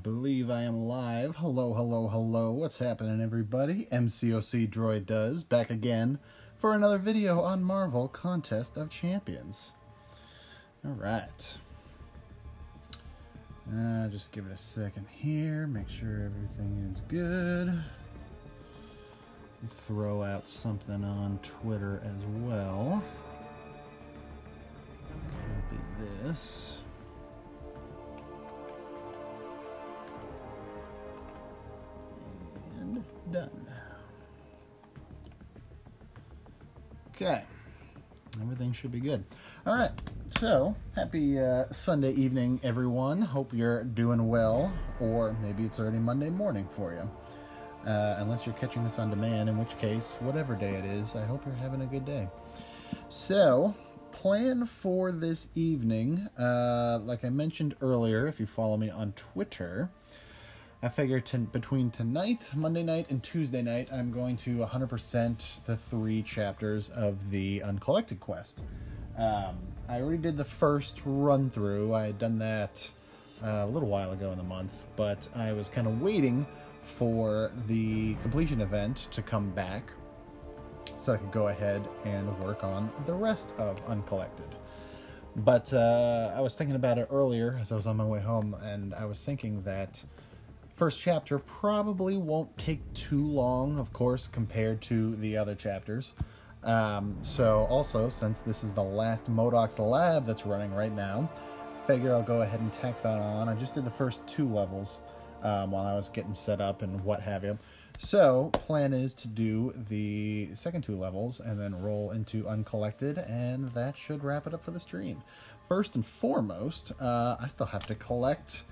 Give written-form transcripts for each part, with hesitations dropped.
believe I am live. Hello, hello, hello. What's happening, everybody? MCOC Droid does, back again for another video on Marvel Contest of Champions. Alright. Just give it a second here, make sure everything is good. Throw out something on Twitter as well. Copy this. Done. Okay, everything should be good. All right, so happy Sunday evening, everyone. Hope you're doing well, or maybe it's already Monday morning for you. Unless you're catching this on demand, in which case, whatever day it is, I hope you're having a good day. So, plan for this evening, like I mentioned earlier, if you follow me on Twitter, I figure between tonight, Monday night, and Tuesday night, I'm going to 100% the 3 chapters of the Uncollected quest. I already did the first run-through. I had done that a little while ago in the month, but I was kind of waiting for the completion event to come back so I could go ahead and work on the rest of Uncollected. But I was thinking about it earlier as I was on my way home, and I was thinking that first chapter probably won't take too long, of course, compared to the other chapters. So also, since this is the last MODOK's lab that's running right now, figure I'll go ahead and tack that on. I just did the first 2 levels while I was getting set up and what have you. So, plan is to do the second 2 levels and then roll into Uncollected, and that should wrap it up for the stream. First and foremost, I still have to collect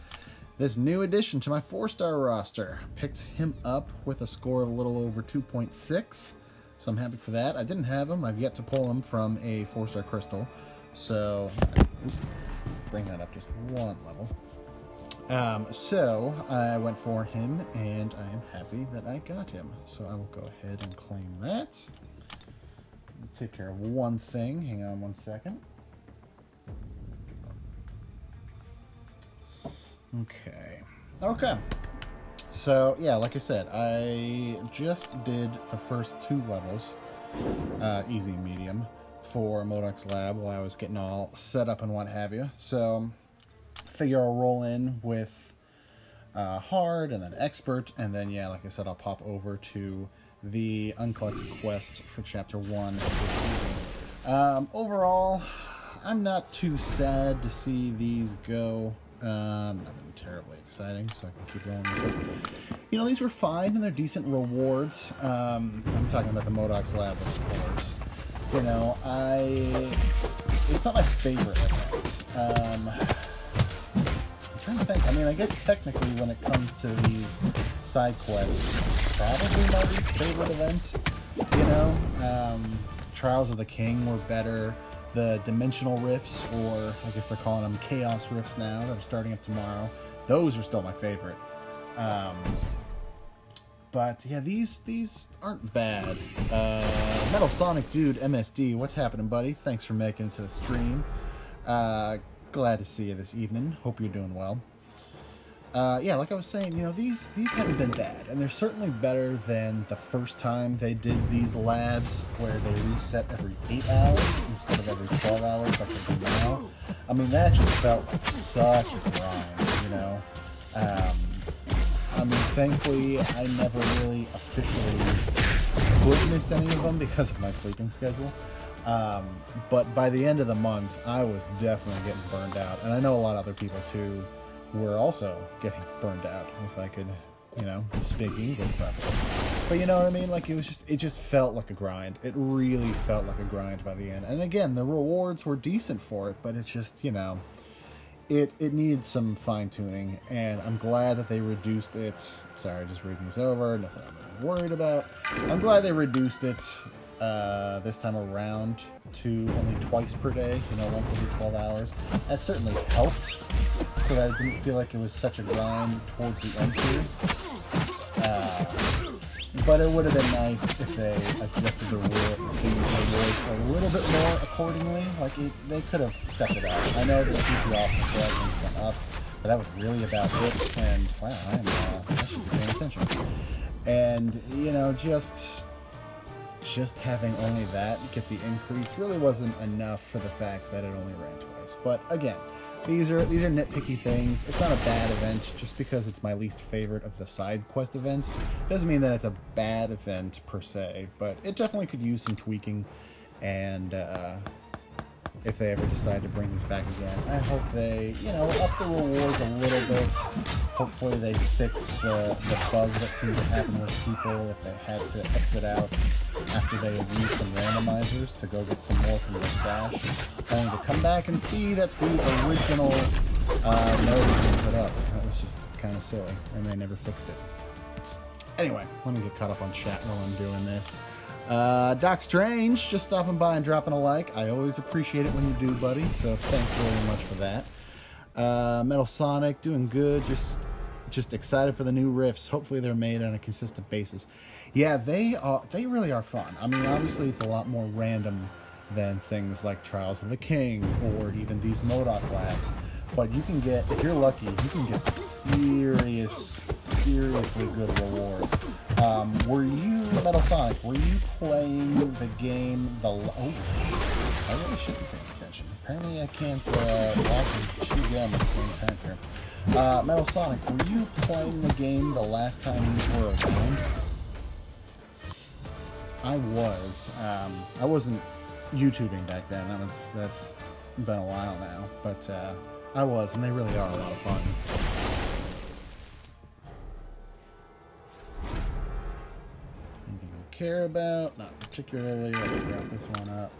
this new addition to my 4-star roster. Picked him up with a score of a little over 2.6, so I'm happy for that. I didn't have him. I've yet to pull him from a 4-star crystal, so bring that up just 1 level. So I went for him, and I am happy that I got him. So I will go ahead and claim that. Take care of one thing. Hang on 1 second. Okay, so yeah, like I said, I just did the first 2 levels, easy and medium, for MODOK's lab while I was getting all set up and what have you. So figure I'll roll in with hard and then expert, and then yeah, like I said, I'll pop over to the Uncollected quest for chapter 1. Overall, I'm not too sad to see these go. Nothing terribly exciting, so I can keep rolling with it. You know, these were fine, and they're decent rewards. I'm talking about the MODOK's lab, of course. You know, it's not my favorite event. I'm trying to think. I mean, I guess technically when it comes to these side quests, probably my least favorite event. You know, Trials of the King were better. The dimensional rifts, or I guess they're calling them chaos rifts now, that are starting up tomorrow, those are still my favorite. But yeah, these aren't bad. Metal Sonic Dude MSD, what's happening, buddy? Thanks for making it to the stream. Glad to see you this evening. Hope you're doing well. Yeah, like I was saying, you know, these haven't been bad, and they're certainly better than the first time they did these labs, where they reset every 8 hours instead of every 12 hours like they do now. I mean, that just felt like such a grind, you know? I mean, thankfully, I never really officially could miss any of them because of my sleeping schedule. But by the end of the month, I was definitely getting burned out, and I know a lot of other people, too, were also getting burned out, if I could, you know, speak English properly. But you know what I mean? Like, it just felt like a grind. It really felt like a grind by the end. And again, the rewards were decent for it, but it's just, you know, it needs some fine-tuning, and I'm glad that they reduced it. Sorry, just reading these over, nothing I'm really worried about. I'm glad they reduced it this time around to only twice per day, you know, once every 12 hours. That certainly helped, so that it didn't feel like it was such a grind towards the end here. But it would have been nice if they adjusted the rewards a little bit more accordingly. Like, they could have stepped it up. I know the PT off the went up, but that was really about it. And wow, I should be paying attention. And you know, just having only that get the increase really wasn't enough for the fact that it only ran twice. But again, these are nitpicky things. It's not a bad event. Just because it's my least favorite of the side quest events doesn't mean that it's a bad event per se, but it definitely could use some tweaking. And if they ever decide to bring this back again, I hope they, you know, up the rewards a little bit. Hopefully they fix the bug that seemed to happen with people if they had to exit out after they had used some randomizers to go get some more from their stash, only to come back and see that the original node had been put up. That was just kind of silly, and they never fixed it. Anyway, let me get caught up on chat while I'm doing this. Doc Strange, just stopping by and dropping a like. I always appreciate it when you do, buddy, so thanks very much for that. Metal Sonic, doing good, just excited for the new riffs. Hopefully they're made on a consistent basis. Yeah, they really are fun. I mean, obviously it's a lot more random than things like Trials of the King or even these MODOK labs. But you can get, if you're lucky, you can get some seriously good rewards. Were you, Metal Sonic, were you playing the game, oh, I really should be paying attention. Apparently I can't walk and chew gum at the same time here. Metal Sonic, were you playing the game the last time you were around? I was. I wasn't YouTubing back then. That's been a while now, but I was, and they really are a lot of fun. Anything I care about? Not particularly. Let's wrap this one up.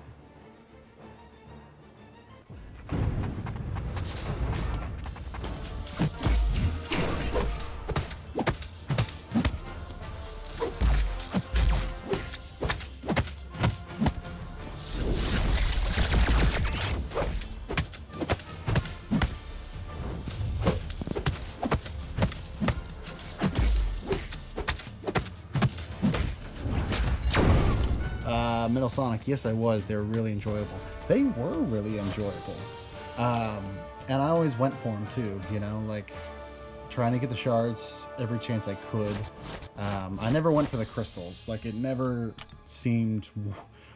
Metal Sonic, yes I was. They were really enjoyable. They were really enjoyable. And I always went for them too, you know, like trying to get the shards every chance I could. I never went for the crystals. Like, it never seemed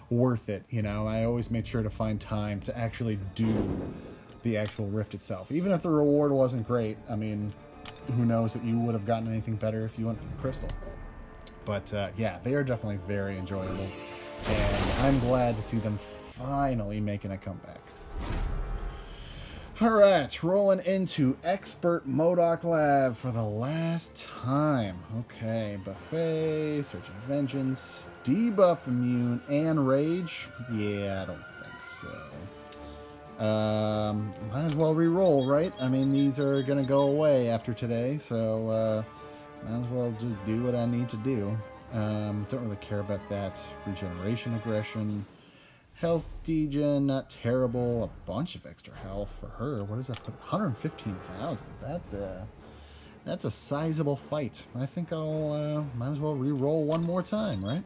worth it, you know. I always made sure to find time to actually do the actual rift itself. Even if the reward wasn't great, I mean, who knows that you would have gotten anything better if you went for the crystal. But yeah, they are definitely very enjoyable. And I'm glad to see them finally making a comeback. Alright, rolling into Expert MODOK Lab for the last time. Okay, Buffet, Searching Vengeance, Debuff Immune, and Rage. Yeah, I don't think so. Might as well re-roll, right? I mean, these are going to go away after today, so might as well just do what I need to do. Don't really care about that. Regeneration, aggression, health degen, not terrible. A bunch of extra health for her. What does that put? 115,000. That's a sizable fight. I think I'll might as well re-roll one more time, right?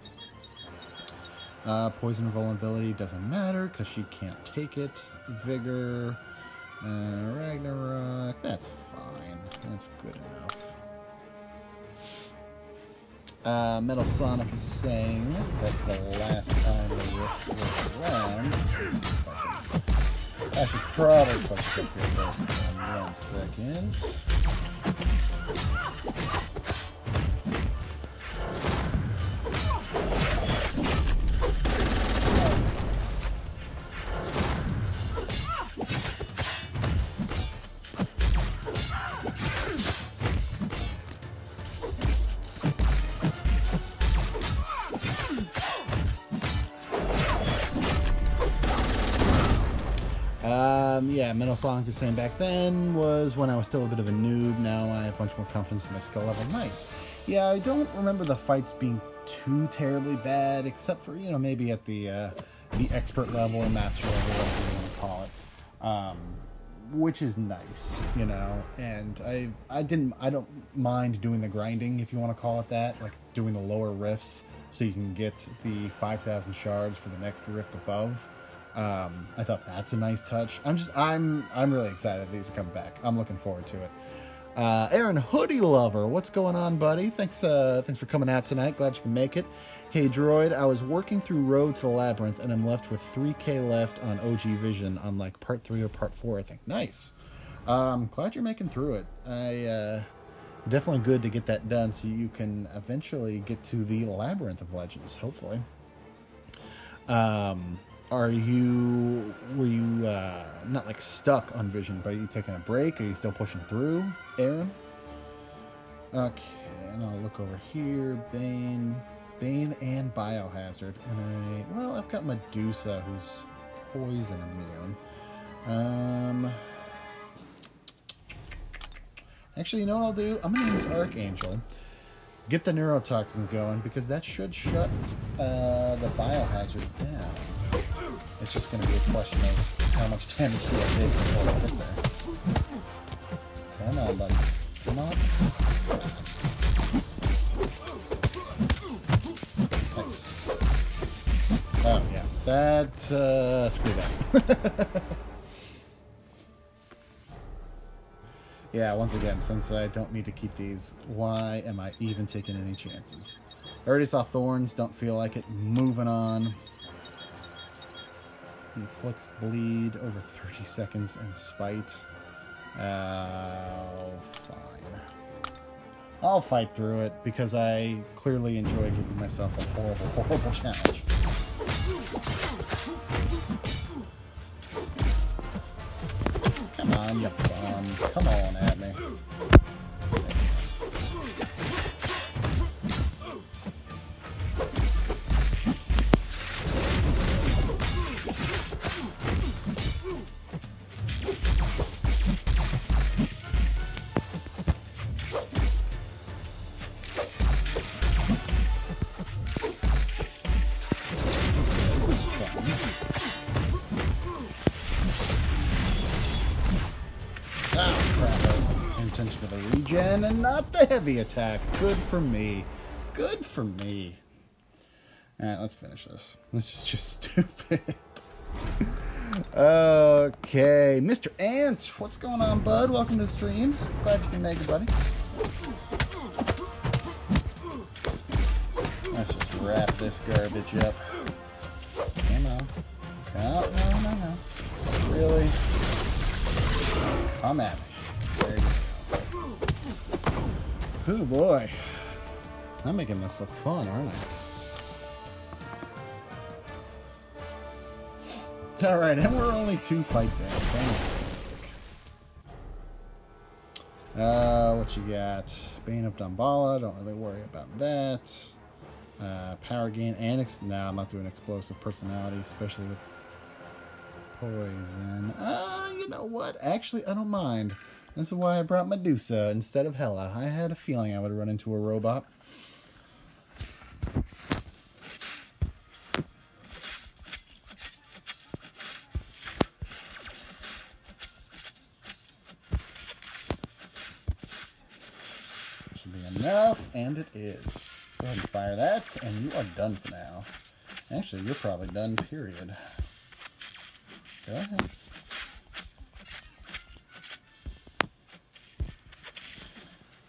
Poison vulnerability doesn't matter because she can't take it. Vigor, Ragnarok. That's fine. That's good enough. Metal Sonic is saying that the last time the rifts were around, I should probably click here first. 1 second. Yeah, Metal Sonic is saying back then was when I was still a bit of a noob. Now I have a bunch more confidence in my skill level. Nice. Yeah, I don't remember the fights being too terribly bad, except for, you know, maybe at the expert level or master level, whatever you want to call it. Which is nice, you know. And I don't mind doing the grinding, if you want to call it that, like doing the lower rifts so you can get the 5,000 shards for the next rift above. I thought that's a nice touch. I'm really excited these are coming back. I'm looking forward to it. Aaron Hoodie Lover, what's going on, buddy? Thanks for coming out tonight. Glad you can make it. Hey, Droid, I was working through Road to the Labyrinth, and I'm left with 3K left on OG Vision on, like, Part 3 or Part 4, I think. Nice. Glad you're making through it. Definitely good to get that done so you can eventually get to the Labyrinth of Legends, hopefully. Were you not, like, stuck on Vision, but are you taking a break? Are you still pushing through, Aaron? Okay, and I'll look over here. Bane and Biohazard. And I've got Medusa, who's poison immune. Actually, you know what I'll do? I'm going to use Archangel. Get the neurotoxins going, because that should shut the Biohazard down. It's just going to be a question of how much damage do I take before I get there. Come on, buddy. Come on. Nice. Oh, yeah. That, screw that. Yeah, once again, since I don't need to keep these, why am I even taking any chances? I already saw Thorns, don't feel like it. Moving on. Inflicts bleed over 30 seconds and spite. Fine. I'll fight through it because I clearly enjoy giving myself a horrible, horrible challenge. Come on, you bum. Come on at me. And not the heavy attack. Good for me. Good for me. Alright, let's finish this. This is just stupid. Okay. Mr. Ant, what's going on, bud? Welcome to the stream. Glad you can make it, buddy. Let's just wrap this garbage up. Come on. No. Really? Come at me. There you go. Oh boy. I'm making this look fun, aren't I? Alright, and we're only 2 fights in. Fantastic. What you got? Bane of Damballa, don't really worry about that. Power gain and no, I'm not doing explosive personality, especially with poison. You know what? Actually, I don't mind. This is why I brought Medusa instead of Hela. I had a feeling I would run into a robot. Should be enough, and it is. Go ahead and fire that, and you are done for now. Actually, you're probably done, period. Go ahead.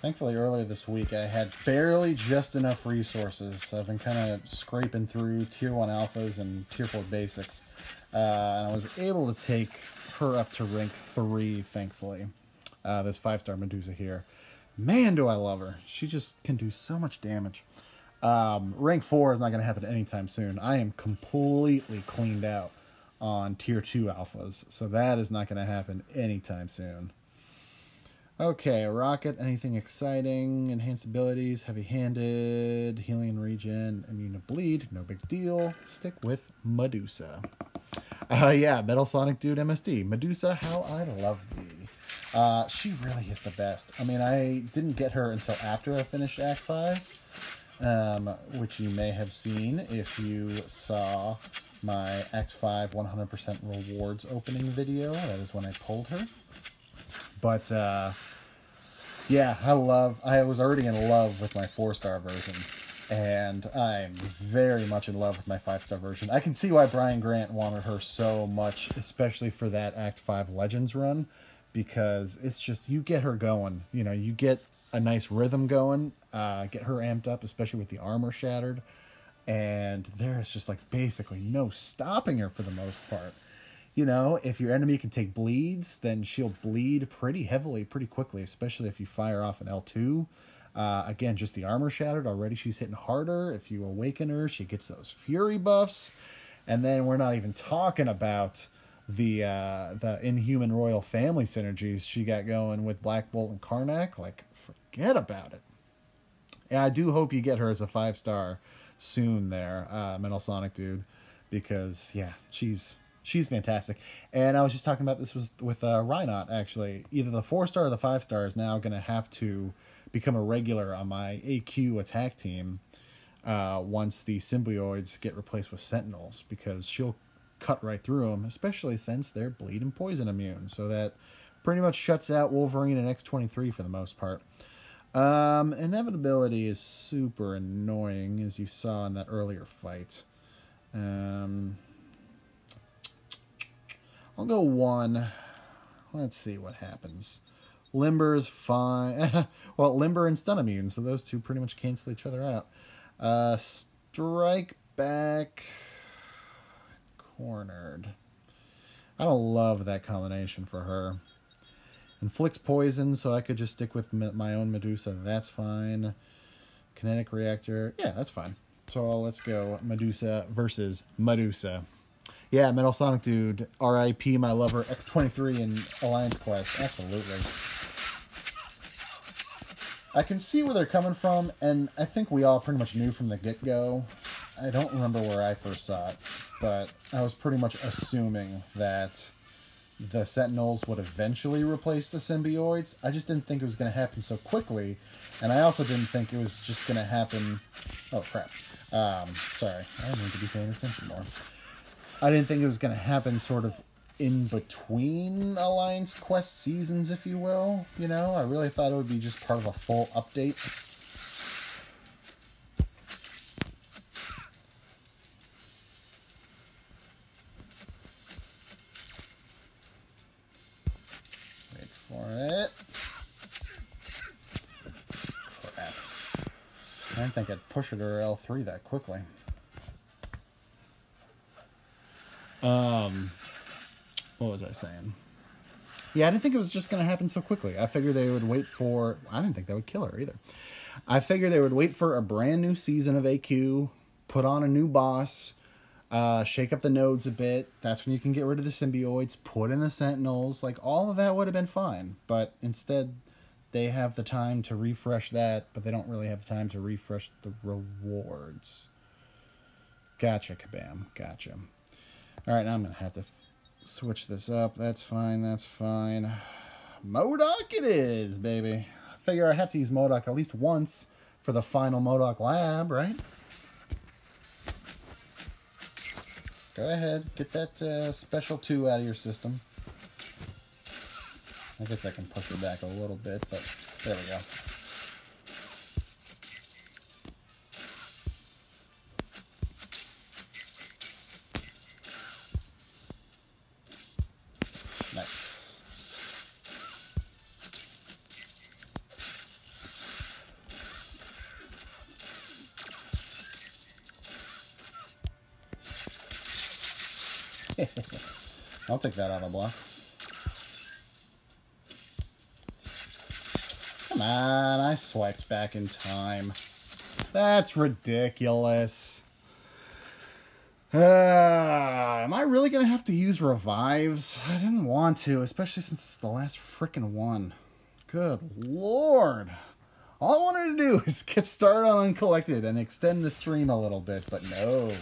Thankfully, earlier this week, I had barely just enough resources. So I've been kind of scraping through Tier 1 Alphas and Tier 4 Basics. And I was able to take her up to rank 3, thankfully. This 5-star Medusa here. Man, do I love her. She just can do so much damage. Rank 4 is not going to happen anytime soon. I am completely cleaned out on Tier 2 Alphas. So that is not going to happen anytime soon. Okay, Rocket, anything exciting? Enhanced abilities, heavy-handed, healing and regen, immune to bleed, no big deal. Stick with Medusa. Yeah, Metal Sonic Dude MSD. Medusa, how I love thee. She really is the best. I mean, I didn't get her until after I finished Act 5, which you may have seen if you saw my Act 5 100% rewards opening video. That is when I pulled her. But, yeah, I was already in love with my 4-star version. And I'm very much in love with my 5-star version. I can see why Brian Grant wanted her so much, especially for that Act 5 Legends run, because it's just, you get her going. You know, you get a nice rhythm going, get her amped up, especially with the armor shattered. And there's just like basically no stopping her for the most part. You know, if your enemy can take bleeds, then she'll bleed pretty heavily, pretty quickly, especially if you fire off an L2. Again, just the armor shattered. Already she's hitting harder. If you awaken her, she gets those fury buffs. And then we're not even talking about the Inhuman Royal Family synergies she got going with Black Bolt and Karnak. Like, forget about it. And I do hope you get her as a 5-star soon there, Metal Sonic Dude, because, yeah, she's fantastic. And I was just talking about this with Rhynot, actually. Either the 4-star or the 5-star is now going to have to become a regular on my AQ attack team once the symbioids get replaced with sentinels, because she'll cut right through them, especially since they're bleed and poison immune. So that pretty much shuts out Wolverine and X-23 for the most part. Inevitability is super annoying, as you saw in that earlier fight. I'll go 1. Let's see what happens. Limber is fine. Well, Limber and Stun immune, so those two pretty much cancel each other out. Strike Back. Cornered. I don't love that combination for her. Inflicts poison, so I could just stick with my own Medusa. That's fine. Kinetic Reactor. Yeah, that's fine. So let's go Medusa versus Medusa. Yeah, Metal Sonic Dude. R.I.P. my lover. X-23 in Alliance Quest. Absolutely. I can see where they're coming from, and I think we all pretty much knew from the get-go. I don't remember where I first saw it, but I was pretty much assuming that the Sentinels would eventually replace the symbioids. I just didn't think it was going to happen so quickly, and I also didn't think it was just going to happen... Oh, crap. Sorry. I need to be paying attention more. I didn't think it was going to happen sort of in between Alliance Quest seasons, if you will. You know, I really thought it would be just part of a full update. Wait for it. Crap. I didn't think I'd push it or L3 that quickly. What was I saying? Yeah, I didn't think it was just going to happen so quickly. I figured they would wait for... I didn't think that would kill her either. I figured they would wait for a brand new season of AQ, put on a new boss, shake up the nodes a bit. That's when you can get rid of the symbioids, put in the sentinels. Like, all of that would have been fine. But instead, they have the time to refresh that, but they don't really have time to refresh the rewards. Gotcha, Kabam. Gotcha. Alright, now I'm going to have to switch this up. That's fine, that's fine. MODOK it is, baby. I figure I have to use MODOK at least once for the final MODOK lab, right? Go ahead, get that special 2 out of your system. I guess I can push her back a little bit, but there we go. Nice. I'll take that auto block. Come on, I swiped back in time. That's ridiculous. Am I really going to have to use revives? I didn't want to, especially since it's the last frickin' one. Good lord. All I wanted to do is get started on Uncollected and extend the stream a little bit, but no.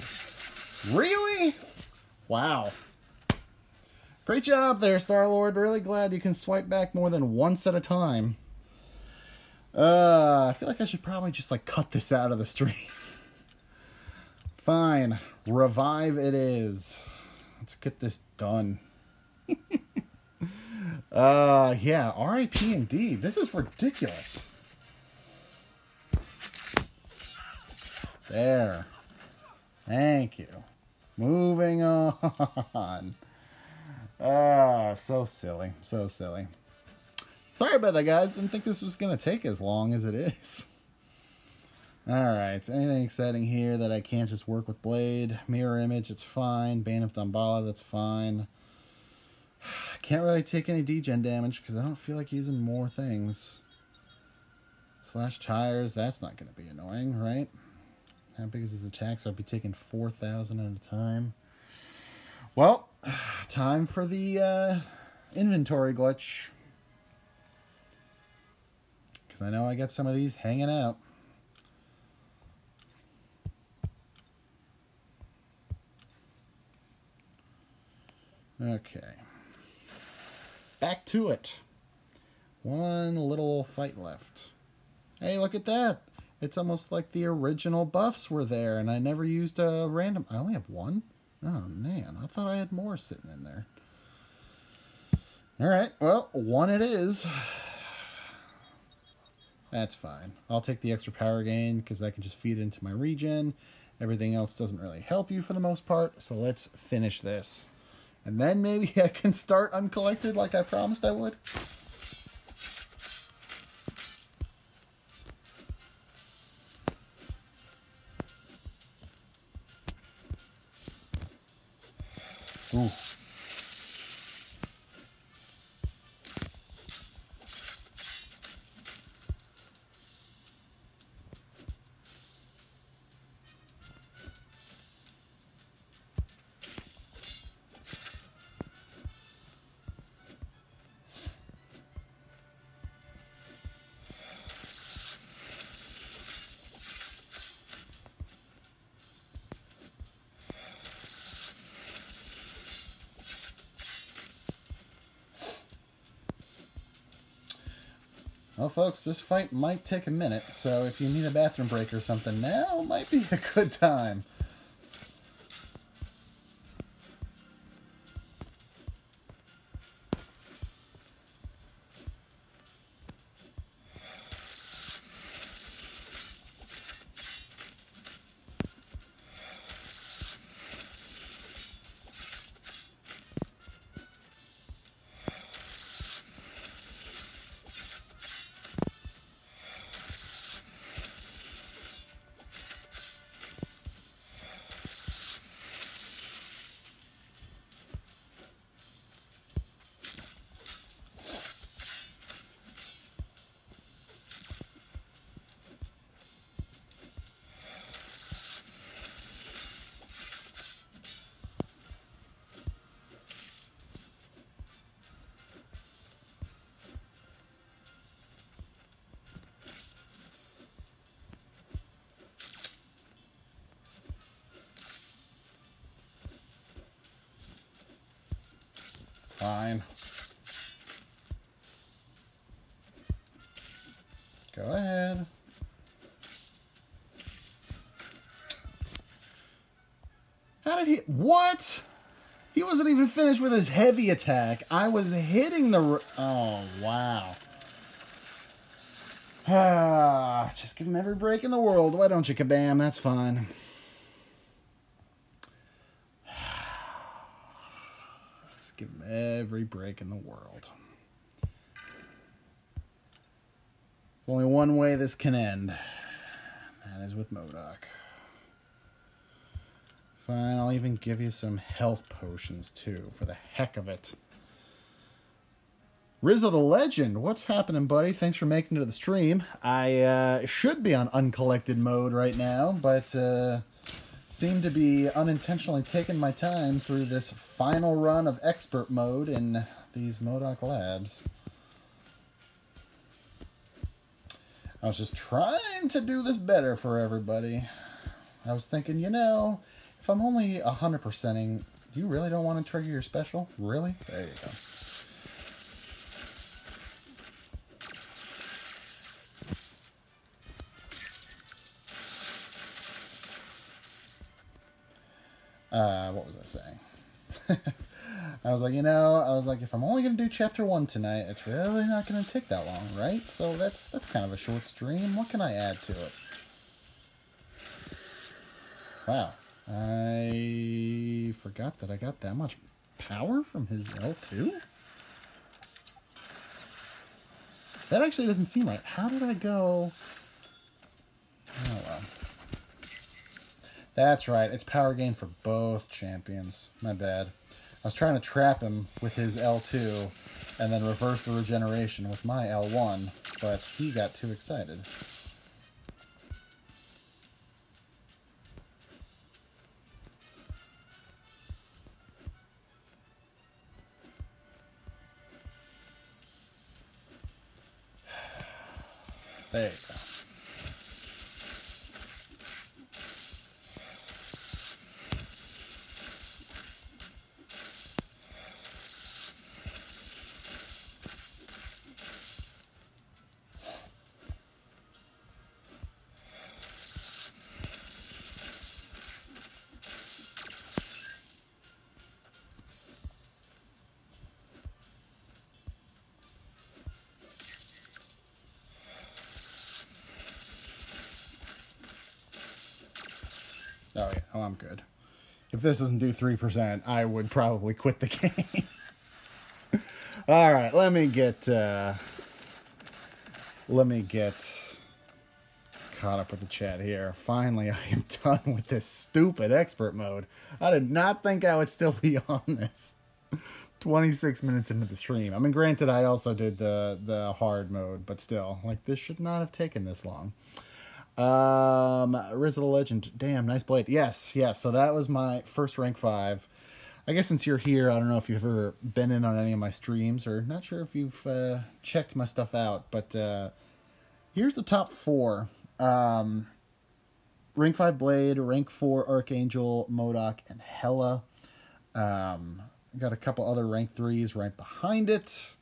Really? Wow. Great job there, Star-Lord. Really glad you can swipe back more than once at a time. I feel like I should probably just, like, cut this out of the stream. Fine. Revive it is. Let's get this done. Yeah, RIP indeed. This is ridiculous. There. Thank you. Moving on. Ah, so silly. So silly. Sorry about that, guys. Didn't think this was going to take as long as it is. Alright, anything exciting here that I can't just work with Blade? Mirror Image, it's fine. Bane of Damballa, that's fine. Can't really take any degen damage because I don't feel like using more things. Slash Tires, that's not going to be annoying, right? How big is his attack? So I'd be taking 4,000 at a time. Well, time for the inventory glitch. Because I know I got some of these hanging out. Okay. Back to it. One little fight left. Hey, look at that. It's almost like the original buffs were there, and I never used a random... I only have one? Oh, man. I thought I had more sitting in there. Alright, well, one it is. That's fine. I'll take the extra power gain, because I can just feed it into my regen. Everything else doesn't really help you for the most part, so let's finish this. And then maybe I can start Uncollected like I promised I would. Ooh. Well, folks, this fight might take a minute, so if you need a bathroom break or something, now might be a good time. Fine. Go ahead. How did he... What? He wasn't even finished with his heavy attack. I was hitting the... Oh, wow. Ah, just give him every break in the world. Why don't you, Kabam? That's fine. Just give him every break in the world. There's only one way this can end. That is with MODOK. Fine, I'll even give you some health potions, too, for the heck of it. Rizzo the Legend, what's happening, buddy? Thanks for making it to the stream. I should be on Uncollected mode right now, but seem to be unintentionally taking my time through this final run of Expert mode in these MODOK labs. I was just trying to do this better for everybody. I was thinking, you know, if I'm only 100%ing, you really don't want to trigger your special? Really? There you go. What was I saying? I was like, you know, if I'm only going to do chapter 1 tonight, it's really not going to take that long, right? So that's kind of a short stream. What can I add to it? Wow. I forgot that I got that much power from his L2? That actually doesn't seem right. How did I go... Oh, well. That's right. It's power gain for both champions. My bad. I was trying to trap him with his L2 and then reverse the regeneration with my L1, but he got too excited. There you go. Oh, yeah. Oh, I'm good. If this doesn't do 3%, I would probably quit the game. All right, let me get caught up with the chat here. Finally, I am done with this stupid expert mode. I did not think I would still be on this. 26 minutes into the stream. I mean, granted, I also did the hard mode, but still, like, this should not have taken this long. Riz of the Legend. Damn, nice blade. Yes. So that was my first rank 5. I guess since you're here, I don't know if you've ever been in on any of my streams, or not sure if you've checked my stuff out, but here's the top 4. Rank 5 Blade, Rank 4 Archangel, MODOK, and Hela. Got a couple other rank 3s right behind it.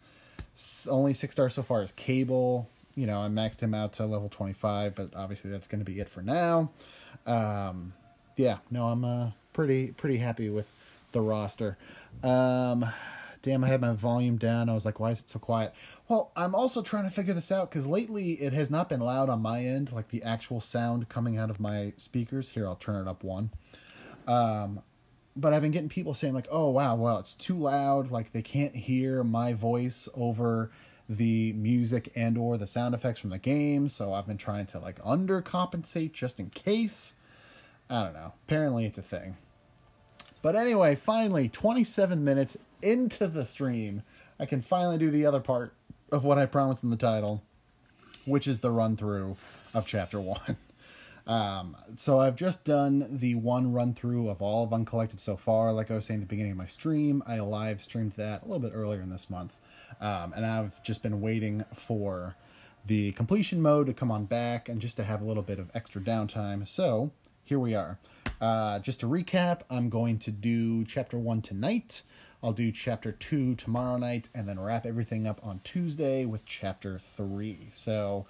Only 6 stars so far is Cable. You know, I maxed him out to level 25, but obviously that's going to be it for now. Yeah, no, I'm pretty happy with the roster. Damn, I had my volume down. I was like, why is it so quiet? Well, I'm also trying to figure this out, because lately it has not been loud on my end, like the actual sound coming out of my speakers. Here, I'll turn it up 1. But I've been getting people saying, like, oh, wow, well, it's too loud. Like, they can't hear my voice over the music and or the sound effects from the game, so I've been trying to, like, undercompensate just in case. I don't know. Apparently it's a thing. But anyway, finally, 27 minutes into the stream, I can finally do the other part of what I promised in the title, which is the run-through of Chapter 1. So I've just done the one run-through of all of Uncollected so far. Like I was saying at the beginning of my stream, I live streamed that a little bit earlier in this month. And I've just been waiting for the completion mode to come on back and just to have a little bit of extra downtime. So here we are. Just to recap, I'm going to do Chapter 1 tonight. I'll do Chapter 2 tomorrow night, and then wrap everything up on Tuesday with Chapter 3. So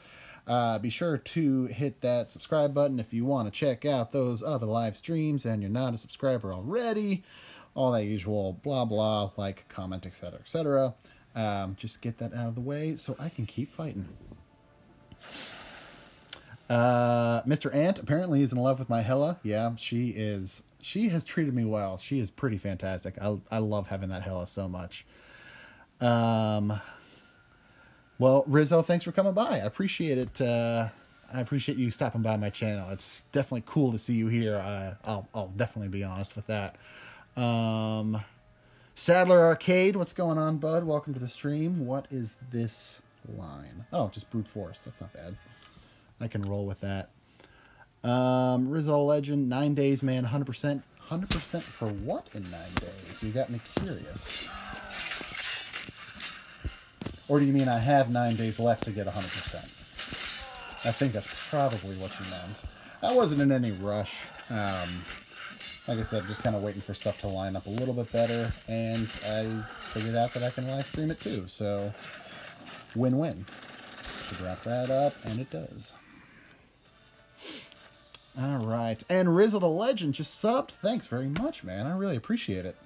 be sure to hit that subscribe button if you want to check out those other live streams and you're not a subscriber already. All that usual blah blah, like, comment, etc., etc. Just get that out of the way so I can keep fighting. Mr. Ant apparently is in love with my Hela. Yeah, she is. She has treated me well. She is pretty fantastic. I love having that Hela so much. Well, Rizzo, thanks for coming by. I appreciate it. I appreciate you stopping by my channel. It's definitely cool to see you here. I'll definitely be honest with that. Sadler Arcade, what's going on, bud? Welcome to the stream. What is this line? Oh, just brute force. That's not bad. I can roll with that. Rizzo Legend, 9 days, man. 100%. 100% for what in 9 days? You got me curious. Or do you mean I have 9 days left to get 100%? I think that's probably what you meant. I wasn't in any rush. Like I said, just kind of waiting for stuff to line up a little bit better, and I figured out that I can live stream it too, so win-win. Should wrap that up, and it does. All right, and Rizzo the Legend just subbed. Thanks very much, man. I really appreciate it.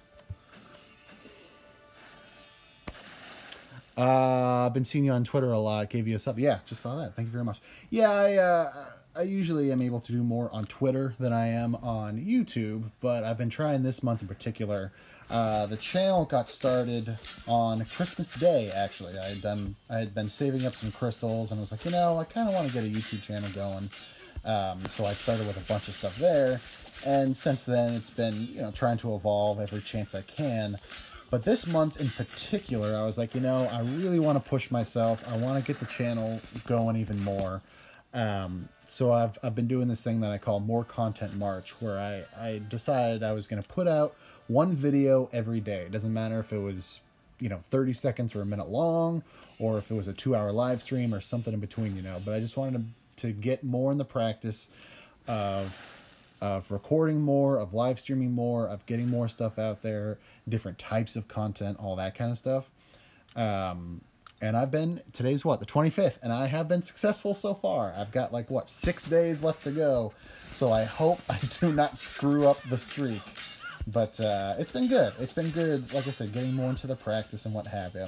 I've been seeing you on Twitter a lot. Gave you a sub. Yeah, just saw that. Thank you very much. Yeah, I usually am able to do more on Twitter than I am on YouTube, but I've been trying this month in particular. The channel got started on Christmas Day, actually. I had been saving up some crystals, and I was like, I kind of want to get a YouTube channel going. So I started with a bunch of stuff there, and since then it's been, trying to evolve every chance I can. But this month in particular, I was like, I really want to push myself. I want to get the channel going even more. So I've been doing this thing that I call More Content March, where I decided I was going to put out one video every day. It doesn't matter if it was, 30 seconds or a minute long, or if it was a 2-hour live stream or something in between, But I just wanted to get more in the practice of recording more, of live streaming more, of getting more stuff out there, different types of content, all that kind of stuff. And today's what, the 25th, and I have been successful so far. I've got 6 days left to go, so I hope I do not screw up the streak. But it's been good. It's been good, like I said, getting more into the practice and what have you.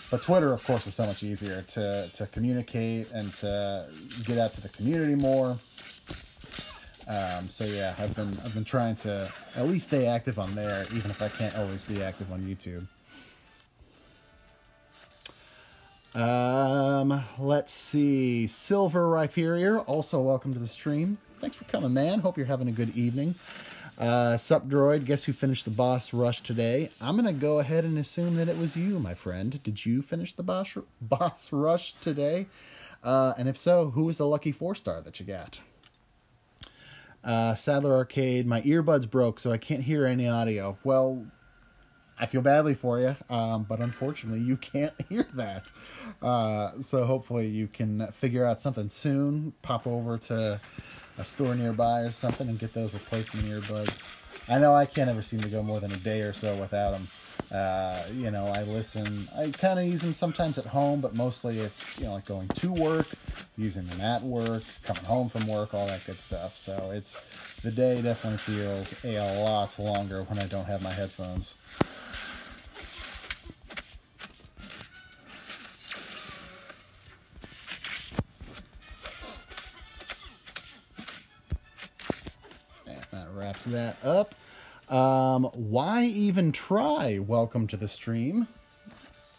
But Twitter, of course, is so much easier to communicate and to get out to the community more. So yeah, I've been trying to at least stay active on there, even if I can't always be active on YouTube. Let's see. Silver Riferior, also welcome to the stream. Thanks for coming, man. Hope you're having a good evening. Sup, Droid? Guess who finished the boss rush today? I'm gonna go ahead and assume that it was you, my friend. Did you finish the boss rush today? And if so, who was the lucky 4-star that you got? Sadler Arcade, my earbuds broke, so I can't hear any audio. Well, I feel badly for you, but unfortunately you can't hear that. So hopefully you can figure out something soon. Pop over to a store nearby or something and get those replacement earbuds. I know I can't ever seem to go more than a day or so without them. I kind of use them sometimes at home, but mostly it's, like going to work, using them at work, coming home from work, all that good stuff. So the day definitely feels a lot longer when I don't have my headphones. That wraps that up. Why Even Try? Welcome to the stream.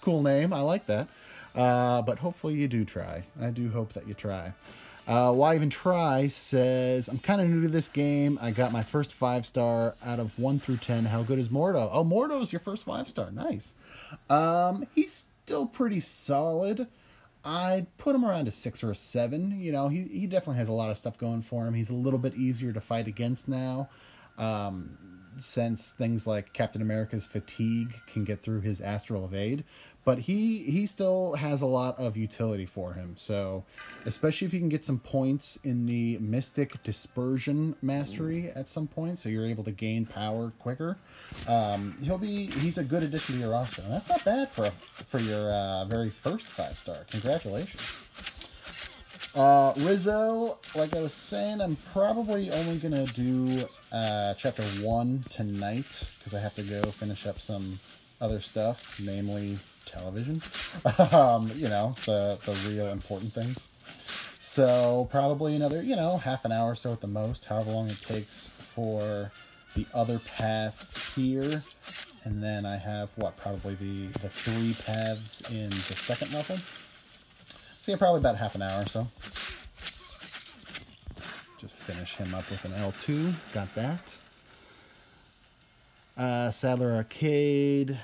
Cool name. I like that. But hopefully you do try. I do hope that you try. Why Even Try says, I'm kind of new to this game. I got my first 5-star out of 1 through 10. How good is Mordo? Oh, Mordo's your first 5-star. Nice. He's still pretty solid. I'd put him around a 6 or a 7. He definitely has a lot of stuff going for him. He's a little bit easier to fight against now. Since things like Captain America's fatigue can get through his astral evade, but he still has a lot of utility for him. So especially if you can get some points in the Mystic Dispersion mastery at some point, so you're able to gain power quicker, he's a good addition to your roster, and that's not bad for your very first 5-star. Congratulations. Rizzo, like I was saying, I'm probably only going to do chapter 1 tonight, because I have to go finish up some other stuff, namely television. The real important things. So probably another, half an hour or so at the most, however long it takes for the other path here. And then I have, probably the 3 paths in the second level. So yeah, probably about half an hour or so. Just finish him up with an L2. Got that. Sadler Arcade.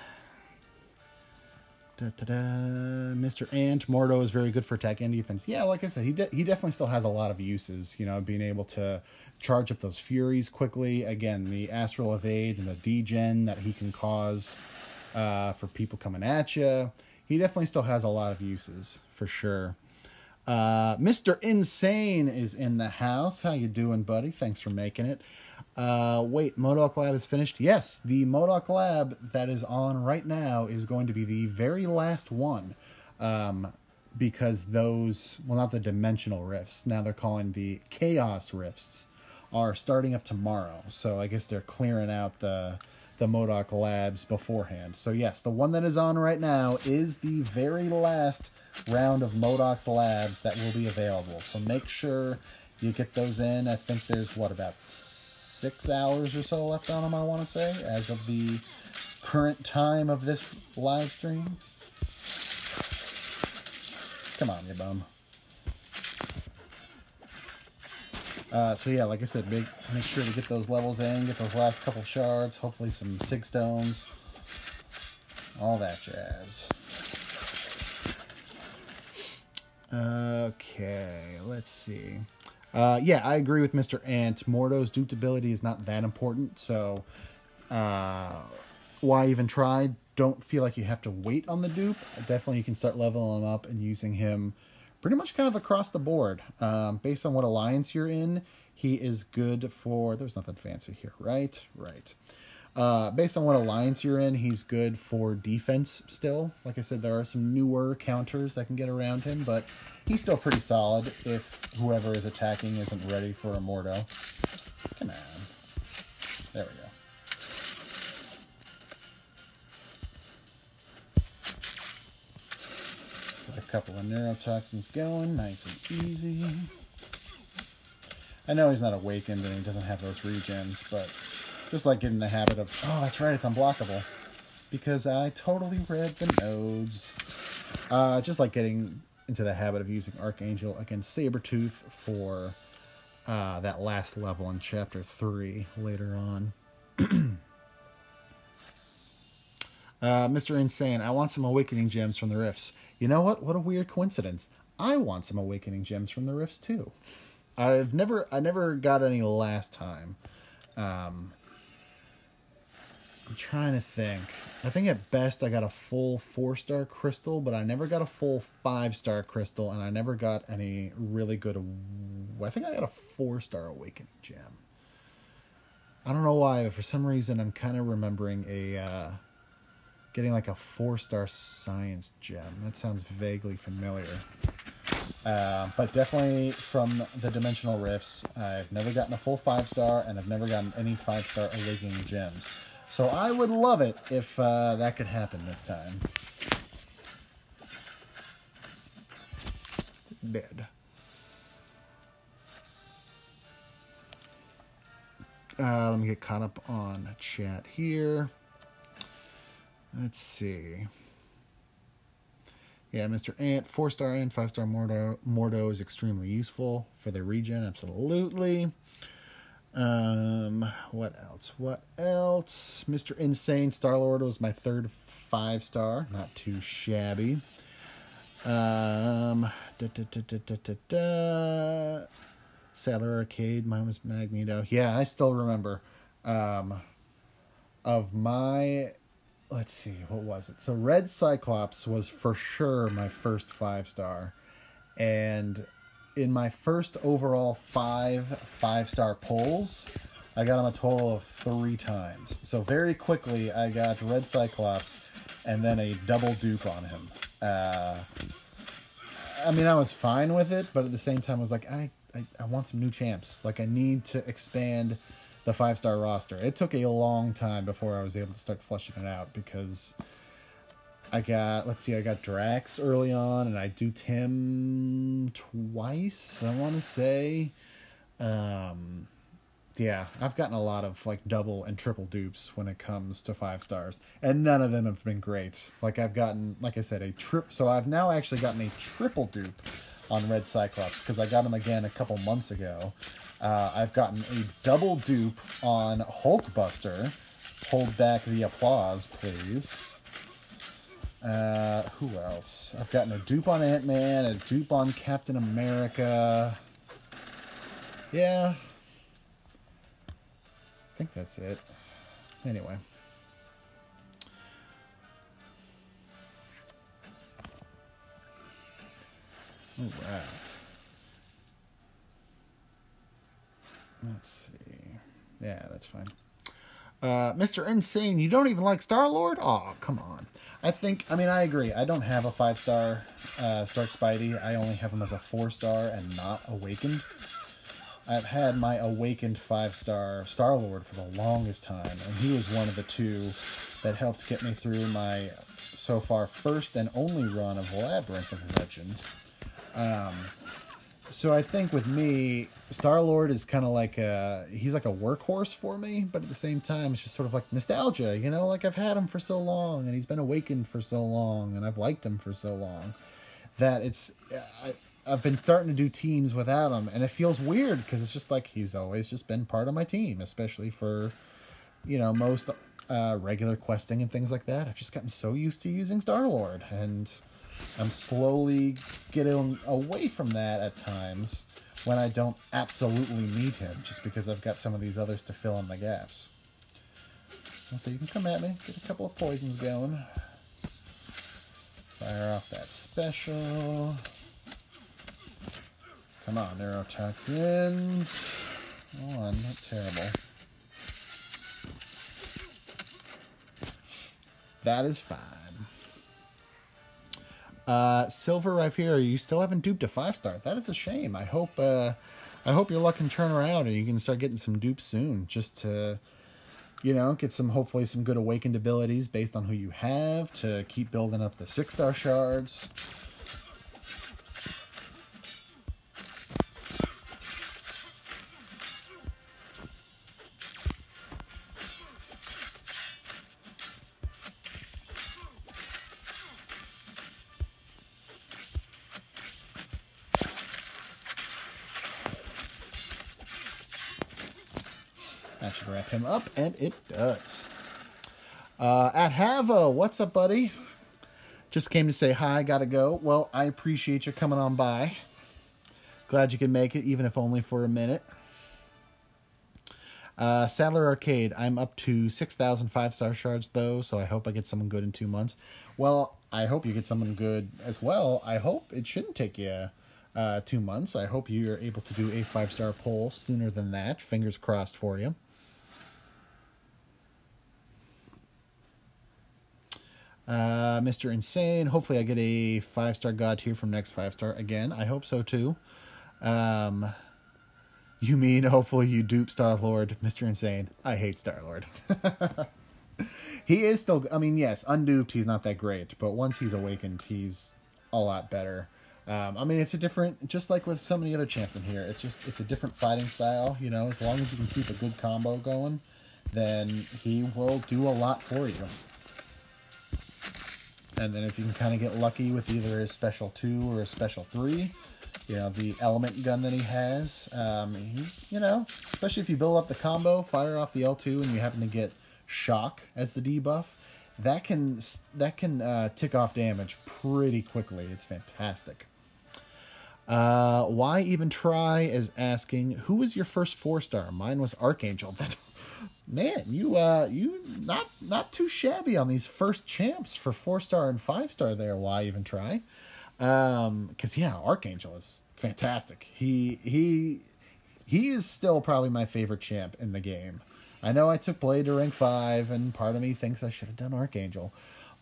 Mr. Ant. Mordo is very good for attack and defense. Yeah, like I said, he definitely still has a lot of uses. Being able to charge up those Furies quickly. Again, the Astral Evade and the degen that he can cause for people coming at you. He definitely still has a lot of uses, for sure. Mr. Insane is in the house. How you doing, buddy? Thanks for making it. Wait, MODOK Lab is finished? Yes, the MODOK Lab that is on right now is going to be the very last one. Because those, not the dimensional rifts, now they're calling the chaos rifts, are starting up tomorrow. So I guess they're clearing out the MODOK Labs beforehand. So yes, the one that is on right now is the very last round of MODOK's labs that will be available. So make sure you get those in. I think there's, what, about 6 hours or so left on them, I want to say, as of the current time of this live stream. Come on, you bum. So yeah, like I said, make sure to get those levels in, get those last couple shards, hopefully some sig stones, all that jazz. Okay, let's see. Yeah, I agree with Mr. Ant. Mordo's duped ability is not that important, so why even try? Don't feel like you have to wait on the dupe. Definitely you can start leveling him up and using him pretty much kind of across the board. Based on what alliance you're in, he is good for... There's nothing fancy here, right? Right. Based on what alliance you're in, he's good for defense still. Like I said, there are some newer counters that can get around him, but he's still pretty solid if whoever is attacking isn't ready for a Mordo. Come on. There we go. Got a couple of neurotoxins going, nice and easy. I know he's not awakened and he doesn't have those regens, but just like getting the habit of, oh, that's right, it's unblockable. Because I totally read the nodes. Just like getting into the habit of using Archangel against Sabretooth for that last level in Chapter 3 later on. Mr. Insane, I want some Awakening Gems from the Rifts. You know what? What a weird coincidence. I want some Awakening Gems from the Rifts too. I never got any last time. I'm trying to think. I think at best I got a full 4-star crystal, but I never got a full 5-star crystal, and I never got any really good... I think I got a 4-star Awakening Gem. I don't know why, but for some reason I'm kind of remembering a... getting like a 4-star Science Gem. That sounds vaguely familiar. But definitely from the Dimensional Rifts, I've never gotten a full 5-star, and I've never gotten any 5-star Awakening Gems. So I would love it if that could happen this time. Dead. Let me get caught up on chat here. Let's see. Yeah, Mr. Ant, 4-star and 5-star Mordo is extremely useful for the regen, absolutely. What else? What else? Mr. Insane, Star-Lord was my third 5-star. Not too shabby. Sailor Arcade, mine was Magneto. Yeah, I still remember. Of my... Let's see, what was it? So Red Cyclops was for sure my first 5-star. And in my first overall 5-star pulls, I got him a total of 3 times. So very quickly, I got Red Cyclops and then a double dupe on him. I mean, I was fine with it, but at the same time, I was like, I want some new champs. Like, I need to expand the 5-star roster. It took a long time before I was able to start fleshing it out because I got, let's see, I got Drax early on and I duped him twice, I want to say. Yeah, I've gotten a lot of like double and triple dupes when it comes to 5-stars, and none of them have been great. Like I've gotten, like I said, so I've now actually gotten a triple dupe on Red Cyclops because I got him again a couple months ago. I've gotten a double dupe on Hulkbuster. Hold back the applause, please. Who else? I've gotten a dupe on Ant-Man, a dupe on Captain America. Yeah. I think that's it. Anyway. All right. Let's see. Yeah, that's fine. Mr. Insane, you don't even like Star-Lord? Oh, come on. I agree. I don't have a 5-star Stark Spidey. I only have him as a 4-star and not awakened. I've had my awakened 5-star Star-Lord for the longest time, and he was one of the two that helped get me through my, so far, first and only run of Labyrinth of Legends. So I think with me, Star-Lord is kind of like he's like a workhorse for me, but at the same time, it's just sort of like nostalgia, you know? Like, I've had him for so long, and he's been awakened for so long, and I've liked him for so long, that I've been starting to do teams without him, and it feels weird, because it's just like, he's always just been part of my team, especially for, you know, most regular questing and things like that. I've just gotten so used to using Star-Lord, and I'm slowly getting away from that at times when I don't absolutely need him, just because I've got some of these others to fill in the gaps. So you can come at me, get a couple of poisons going. Fire off that special. Come on, neurotoxins. Oh, I'm not terrible. That is fine. Silver right here, you still haven't duped a 5-star. That is a shame. I hope your luck can turn around and you can start getting some dupes soon, just to, you know, get some, hopefully some good awakened abilities based on who you have, to keep building up the 6-star shards. That should wrap him up, and it does. At Hava, what's up, buddy? Just came to say hi, gotta go. Well, I appreciate you coming on by. Glad you could make it, even if only for a minute. Sadler Arcade, I'm up to 6,000 5-star shards, though, so I hope I get someone good in 2 months. Well, I hope you get someone good as well. I hope it shouldn't take you 2 months. I hope you're able to do a 5-star poll sooner than that. Fingers crossed for you. Mr. Insane, hopefully I get a 5-star god tier from next 5-star again. I hope so too. You mean hopefully you dupe Star-Lord, Mr. Insane? I hate Star-Lord. He is still, I mean, yes, unduped, he's not that great, but once he's awakened, he's a lot better. I mean, it's a different, just like with so many other champs in here, it's a different fighting style, you know. As long as you can keep a good combo going, then he will do a lot for you. And then if you can kind of get lucky with either his special 2 or his special 3, you know, the element gun that he has, you know, especially if you build up the combo, fire off the L2, and you happen to get shock as the debuff, that can tick off damage pretty quickly. It's fantastic. Why even try is asking, who was your first 4-star? Mine was Archangel. That, man, you not too shabby on these first champs for 4-star and 5-star there. Why even try? Because yeah, Archangel is fantastic. He is still probably my favorite champ in the game. I know I took Blade to rank 5, and part of me thinks I should have done Archangel,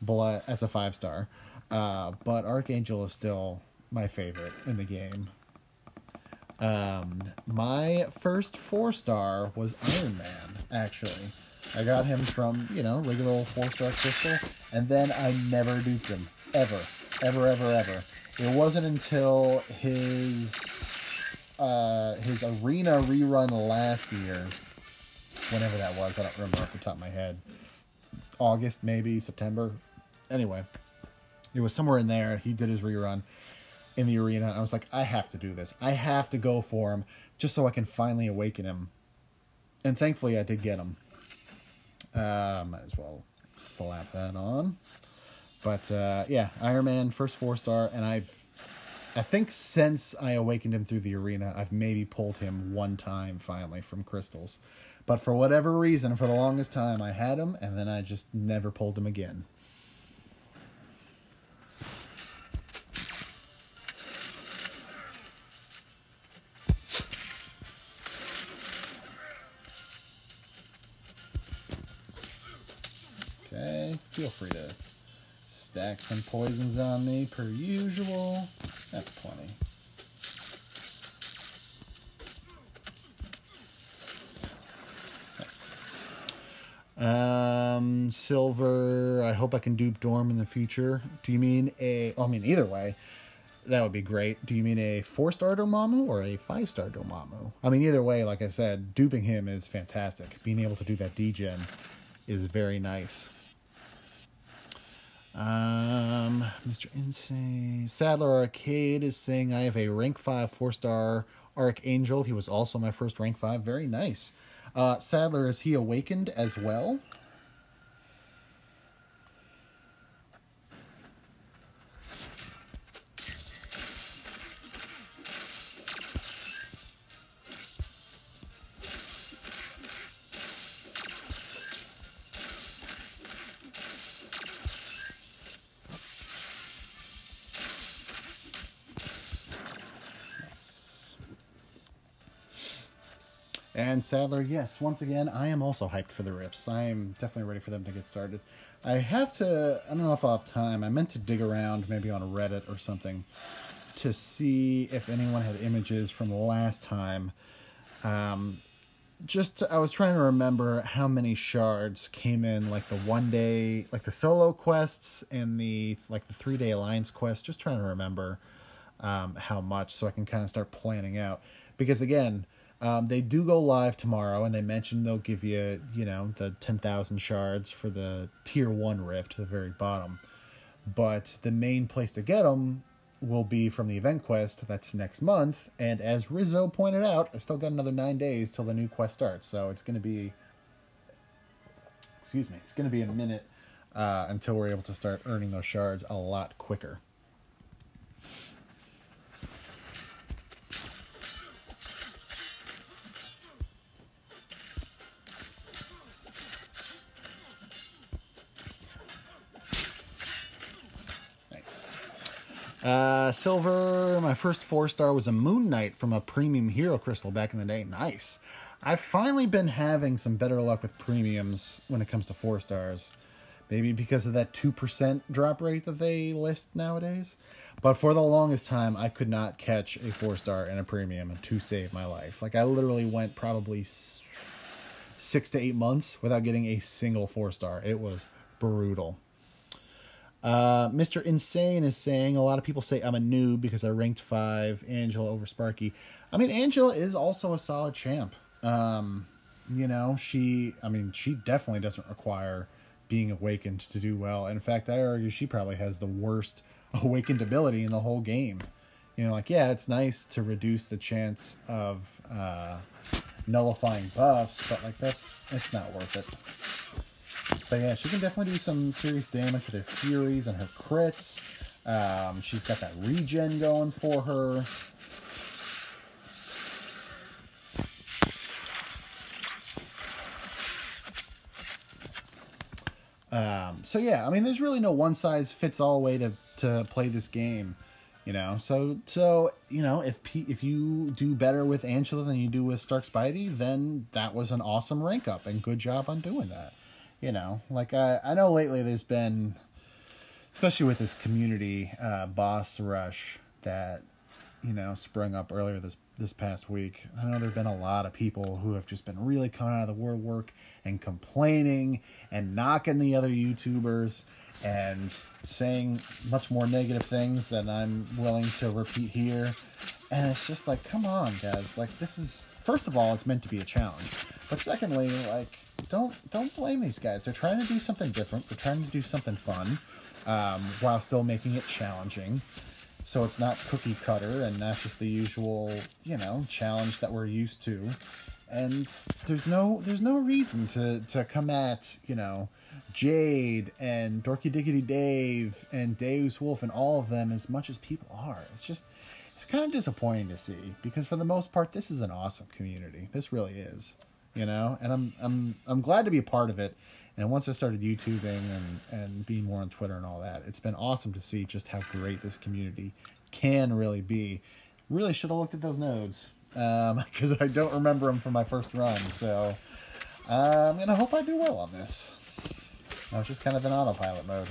but as a 5-star. But Archangel is still my favorite in the game. My first 4-star was Iron Man, actually. I got him from, you know, regular old 4-star crystal, and then I never duped him. Ever. Ever, ever, ever. It wasn't until his arena rerun last year, whenever that was, I don't remember off the top of my head. August, maybe, September. Anyway, it was somewhere in there. He did his rerun in the arena. I was like, I have to do this. I have to go for him just so I can finally awaken him. And thankfully I did get him. Might as well slap that on. But yeah, Iron Man, first 4-star, and I think since I awakened him through the arena, I've maybe pulled him one time finally from crystals. But for whatever reason, for the longest time, I had him, and then I just never pulled him again. Okay, feel free to stack some poisons on me per usual. That's plenty. Silver, I hope I can dupe Dorm in the future. Do you mean either way, that would be great. Do you mean a 4-star Dormammu or a 5-star Dormammu? I mean, either way, like I said, duping him is fantastic. Being able to do that degen is very nice. Mr. Insane Sadler Arcade is saying I have a rank 5 4-star Archangel. He was also my first rank 5. Very nice. Sadler, is he awakened as well? And Sadler, yes, once again, I am also hyped for the rips. I am definitely ready for them to get started. I don't know if I'll have time. I meant to dig around maybe on Reddit or something to see if anyone had images from last time. I was trying to remember how many shards came in, like the 1 day, like the solo quests and the 3-day alliance quest. Just trying to remember how much, so I can kind of start planning out. Because again, they do go live tomorrow, and they mentioned they'll give you, the 10,000 shards for the tier 1 rift, the very bottom. But the main place to get them will be from the event quest. That's next month. And as Rizzo pointed out, I still got another 9 days till the new quest starts. So it's going to be, it's going to be a minute until we're able to start earning those shards a lot quicker. Silver, my first 4-star was a Moon Knight from a premium hero crystal back in the day. Nice. I've finally been having some better luck with premiums when it comes to 4-stars. Maybe because of that 2% drop rate that they list nowadays. But for the longest time, I could not catch a 4-star in a premium to save my life. Like, I literally went probably 6 to 8 months without getting a single 4-star. It was brutal. Mr. Insane is saying, a lot of people say I'm a noob because I ranked 5 Angela over Sparky. I mean, Angela is also a solid champ. She definitely doesn't require being awakened to do well. In fact, I argue she probably has the worst awakened ability in the whole game. It's nice to reduce the chance of nullifying buffs, but it's not worth it. But yeah, she can definitely do some serious damage with her Furies and her crits. She's got that regen going for her. So yeah, I mean, there's really no one-size-fits-all way to play this game, So if you do better with Angela than you do with Stark Spidey, then that was an awesome rank up, and good job on doing that. I know lately there's been, especially with this community boss rush that, sprung up earlier this past week. I know there have been a lot of people who have just been really coming out of the woodwork and complaining and knocking the other YouTubers and saying much more negative things than I'm willing to repeat here. And it's just like, come on, guys. This is, first of all, it's meant to be a challenge. But secondly, don't blame these guys. They're trying to do something different. They're trying to do something fun while still making it challenging. So it's not cookie cutter and not just the usual, challenge that we're used to. And there's no reason to come at, Jade and Dorky Diggity Dave and Deus Wolf and all of them as much as people are. It's kind of disappointing to see, because for the most part, this is an awesome community. This really is, and I'm glad to be a part of it. And once I started YouTubing and being more on Twitter and all that, it's been awesome to see just how great this community can really be. Really should have looked at those nodes, because I don't remember them from my first run. So, and I hope I do well on this. I was just kind of in autopilot mode.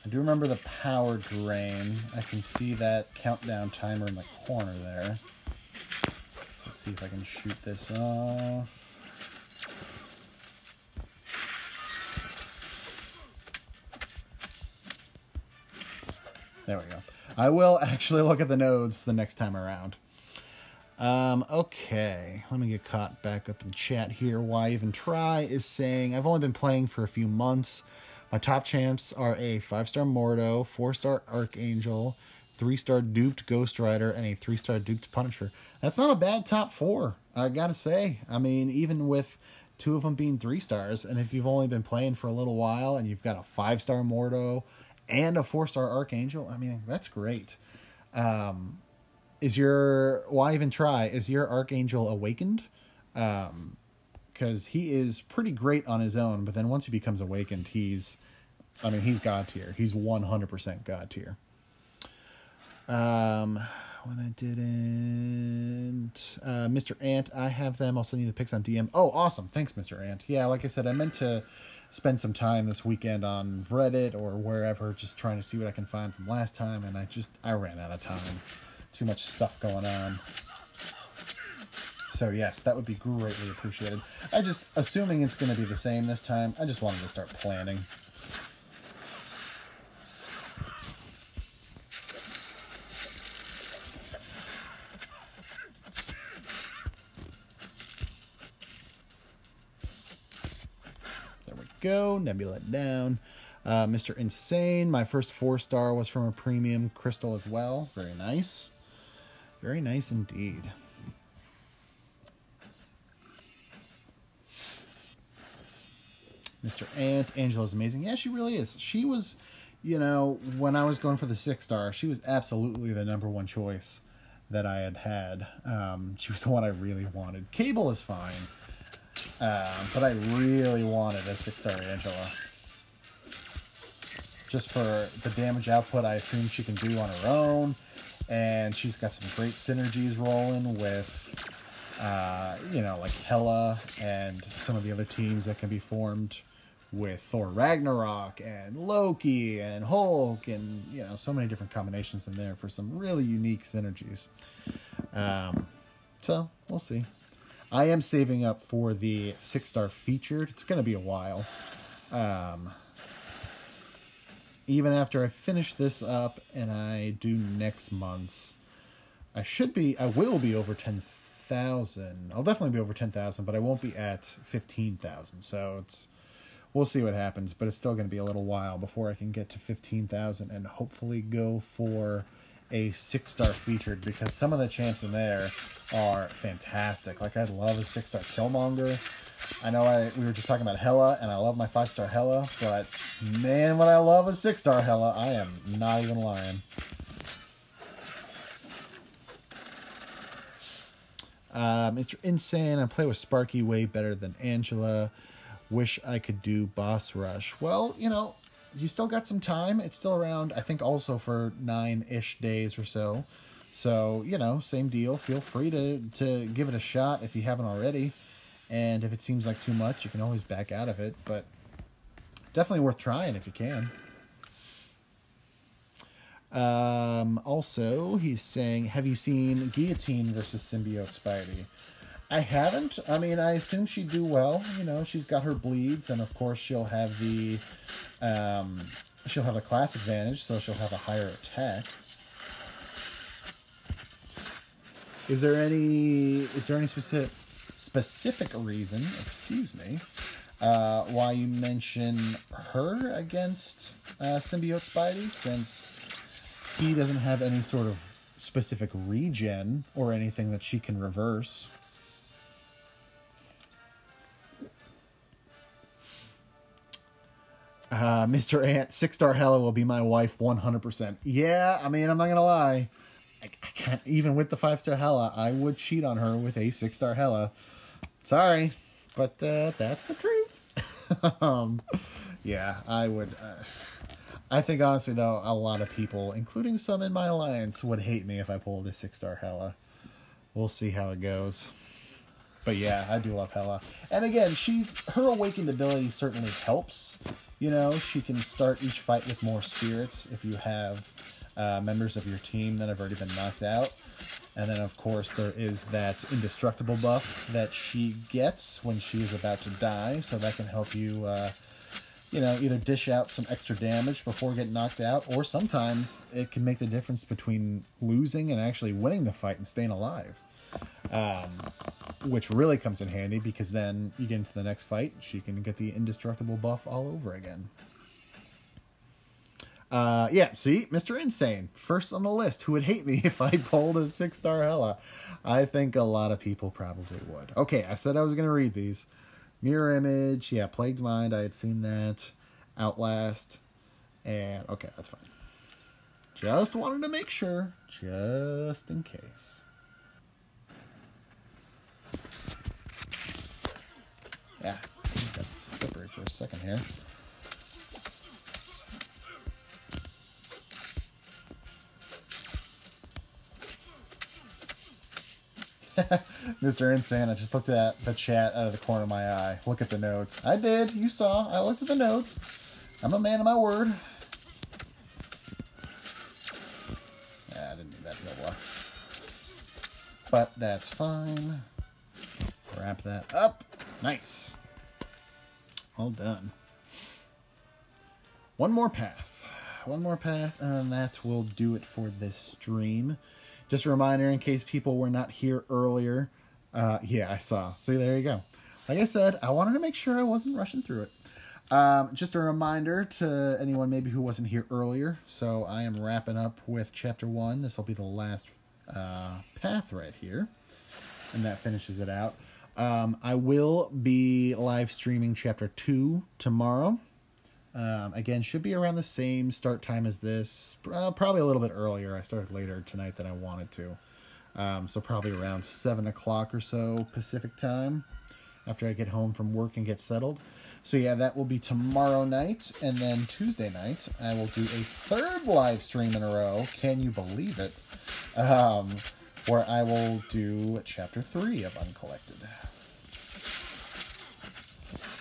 I do remember the power drain. I can see that countdown timer in the corner there. So let's see if I can shoot this off. There we go. I will actually look at the nodes the next time around. Okay, let me get caught back up in chat here. Why Even Try is saying, I've only been playing for a few months. My top champs are a 5-star Mordo, 4-star Archangel, 3-star duped Ghost Rider, and a 3-star duped Punisher. That's not a bad top 4, I gotta say. I mean, even with 2 of them being 3 stars, and if you've only been playing for a little while and you've got a 5-star Mordo and a 4-star Archangel, I mean, that's great. Is your, Why Even Try, is your Archangel awakened? Because he is pretty great on his own, but then once he becomes awakened, he's God tier. He's 100% God tier. When I didn't, Mr. Ant, I have them. I'll send you the pics on DM. Oh, awesome. Thanks, Mr. Ant. Yeah, like I said, I meant to spend some time this weekend on Reddit or wherever, just trying to see what I can find from last time, and I ran out of time. Too much stuff going on. So yes, that would be greatly appreciated. Assuming it's going to be the same this time, I just wanted to start planning. There we go. Nebula down. Mr. Insane, my first 4-star was from a premium crystal as well. Very nice. Very nice indeed. Mr. Ant, Angela's amazing. Yeah, she really is. She was, when I was going for the 6-star, she was absolutely the #1 choice that I had. She was the one I really wanted. Cable is fine, but I really wanted a 6-star Angela. Just for the damage output I assume she can do on her own. And she's got some great synergies rolling with, like Hela and some of the other teams that can be formed with Thor Ragnarok and Loki and Hulk and, so many different combinations in there for some really unique synergies. So, we'll see. I am saving up for the 6-star featured. It's going to be a while. Even after I finish this up and I do next month's, I will be over 10,000. I'll definitely be over 10,000, but I won't be at 15,000. So we'll see what happens, but it's still going to be a little while before I can get to 15,000 and hopefully go for a 6-star featured, because some of the champs in there are fantastic. Like, I love a 6-star Killmonger. I know we were just talking about Hela, and I love my 5-star Hela, but man, when I love a 6-star Hela, I am not even lying. Mr. Insane, I play with Sparky way better than Angela. Wish I could do Boss Rush. Well, you still got some time. It's still around, I think, also for 9-ish days or so. So, same deal. Feel free to give it a shot if you haven't already. And if it seems like too much, you can always back out of it. But definitely worth trying if you can. Also, he's saying, have you seen Guillotine versus Symbiote Spidey? I haven't. I mean, I assume she'd do well. She's got her bleeds, and of course she'll have the class advantage, so she'll have a higher attack. Is there any specific reason, why you mention her against Symbiote Spidey, since he doesn't have any sort of specific regen or anything that she can reverse? Mr. Ant, 6-star Hela will be my wife 100%. Yeah, I mean, I'm not gonna lie. I can't, even with the 5-star Hela, I would cheat on her with a 6-star Hela. Sorry, but that's the truth. Yeah, I would. I think, honestly, though, a lot of people, including some in my alliance, would hate me if I pulled a 6-star Hela. We'll see how it goes. But yeah, I do love Hela. And again, her awakened ability certainly helps. She can start each fight with more spirits if you have members of your team that have already been knocked out. And then, of course, there is that indestructible buff that she gets when she's about to die. So that can help you, you know, either dish out some extra damage before getting knocked out, or sometimes it can make the difference between losing and actually winning the fight and staying alive. Which really comes in handy because then you get into the next fight, she can get the indestructible buff all over again. Yeah, see, Mr. Insane, first on the list. Who would hate me if I pulled a 6-star Hela? I think a lot of people probably would. Okay, I said I was going to read these. Mirror Image, yeah, Plagued Mind, I had seen that. Outlast, and okay, that's fine. Just wanted to make sure, just in case. Yeah, it got slippery for a second here. Mr. Insane, I just looked at the chat out of the corner of my eye. Look at the notes. I did. You saw. I looked at the notes. I'm a man of my word. Yeah, I didn't need that heal. But that's fine. Wrap that up. Nice. All done. One more path. One more path, and that will do it for this stream. Just a reminder, in case people were not here earlier. Yeah, I saw. See, there you go. Like I said, I wanted to make sure I wasn't rushing through it. Just a reminder to anyone maybe who wasn't here earlier. So I am wrapping up with Chapter 1. This will be the last path right here. And that finishes it out. I will be live streaming Chapter 2 tomorrow. Again, should be around the same start time as this. Probably a little bit earlier. I started later tonight than I wanted to. So probably around 7 o'clock or so Pacific time after I get home from work and get settled. So yeah, that will be tomorrow night. And then Tuesday night, I will do a third live stream in a row. Can you believe it? Where I will do Chapter 3 of Uncollected.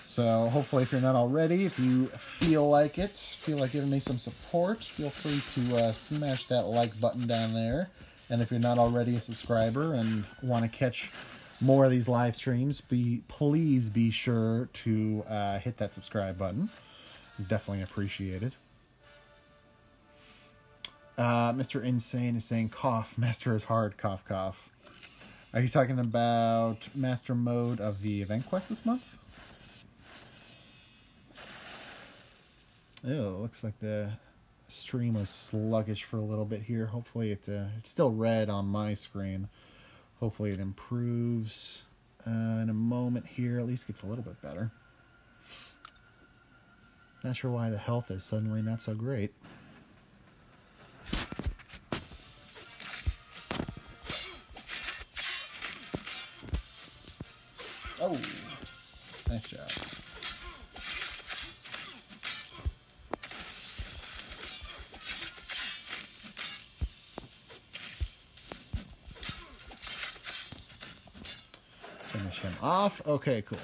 So hopefully, if you're not already, if you feel like giving me some support, feel free to smash that like button down there. And if you're not already a subscriber and want to catch more of these live streams, please be sure to hit that subscribe button. Definitely appreciate it. Mr. Insane is saying, cough, master is hard, cough, cough. Are you talking about master mode of the event quest this month? Ew, it looks like the stream was sluggish for a little bit here. Hopefully it's still red on my screen. Hopefully it improves in a moment here. At least gets a little bit better. Not sure why the health is suddenly not so great. Oh, nice job. Finish him off. Okay, cool.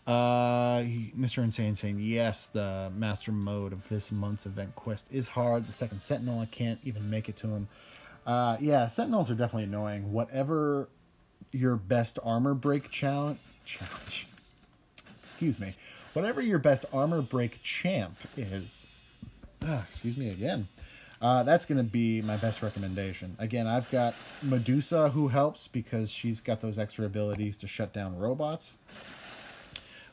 Mr. Insane saying, yes, the master mode of this month's event quest is hard. The second Sentinel, I can't even make it to him. Yeah, Sentinels are definitely annoying. Whatever your best armor break challenge. Excuse me. Whatever your best armor break champ is. Excuse me again. That's going to be my best recommendation. Again, I've got Medusa who helps because she's got those extra abilities to shut down robots.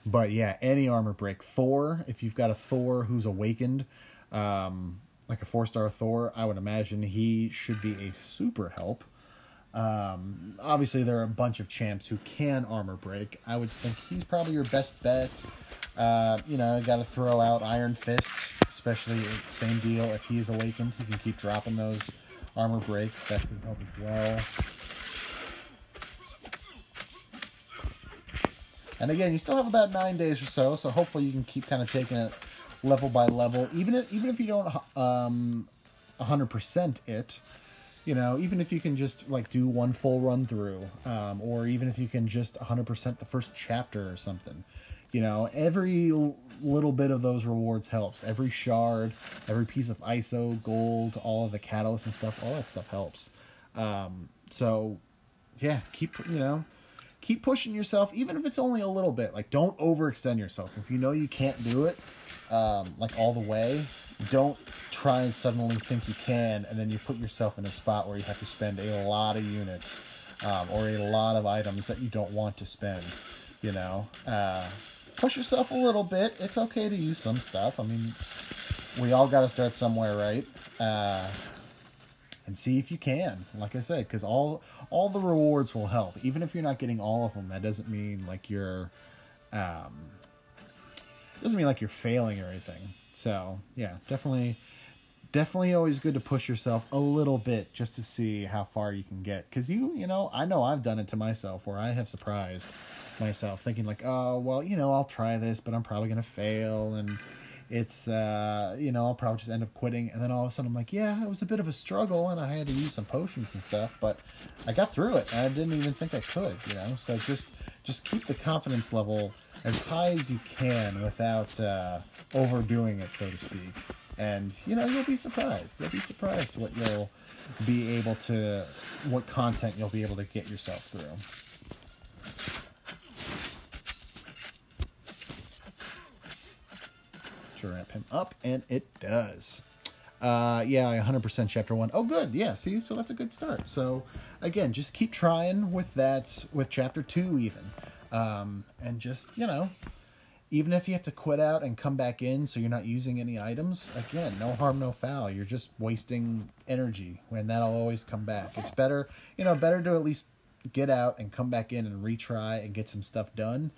But yeah, any armor break. Thor, if you've got a Thor who's awakened, like a 4-star Thor, I would imagine he should be a super help. Obviously, there are a bunch of champs who can armor break. I would think he's probably your best bet. You know, got to throw out Iron Fist, especially same deal. If he is awakened, he can keep dropping those armor breaks. That should help as well. And again, you still have about 9 days or so, so hopefully you can keep kind of taking it level by level. Even if you don't 100% it, you know, even if you can just like do one full run through, or even if you can just 100% the first chapter or something, You know, every little bit of those rewards helps. Every shard, every piece of ISO, gold, all of the catalysts and stuff, all that stuff helps. So, yeah, keep pushing yourself, even if it's only a little bit. Like, don't overextend yourself. If you know you can't do it, like, all the way, don't try and suddenly think you can, and then you put yourself in a spot where you have to spend a lot of units, or a lot of items that you don't want to spend, you know. Push yourself a little bit. It's okay to use some stuff. I mean, we all got to start somewhere, right? And see if you can, like I said, because all the rewards will help. Even if you're not getting all of them, that doesn't mean like you're failing or anything. So yeah, definitely always good to push yourself a little bit just to see how far you can get. Because you know I've done it to myself where I have surprised myself thinking like, oh well, I'll try this, but I'm probably gonna fail, and it's I'll probably just end up quitting. And then all of a sudden I'm like, yeah, it was a bit of a struggle and I had to use some potions and stuff, but I got through it and I didn't even think I could, so just keep the confidence level as high as you can without overdoing it, so to speak. And you'll be surprised what content you'll be able to get yourself through. Ramp him up, and it does. Yeah, 100% chapter 1. Oh, good. Yeah, see, so that's a good start. So again, just keep trying with that, with chapter 2 even. And just, even if you have to quit out and come back in so you're not using any items, again, no harm, no foul. You're just wasting energy when that'll always come back. It's better to at least get out and come back in and retry and get some stuff done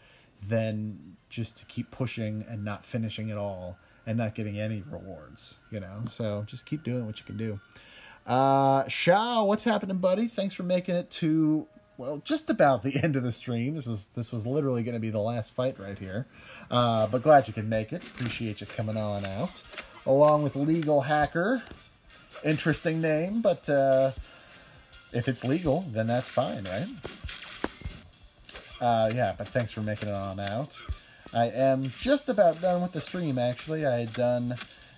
than just to keep pushing and not finishing it all and not getting any rewards, So just keep doing what you can do. Sha, what's happening, buddy? Thanks for making it to, well, just about the end of the stream. This was literally going to be the last fight right here. But glad you could make it. Appreciate you coming on out. Along with Legal Hacker. Interesting name, but if it's legal, then that's fine, right? Yeah, but thanks for making it on out. I am just about done with the stream, actually. I had done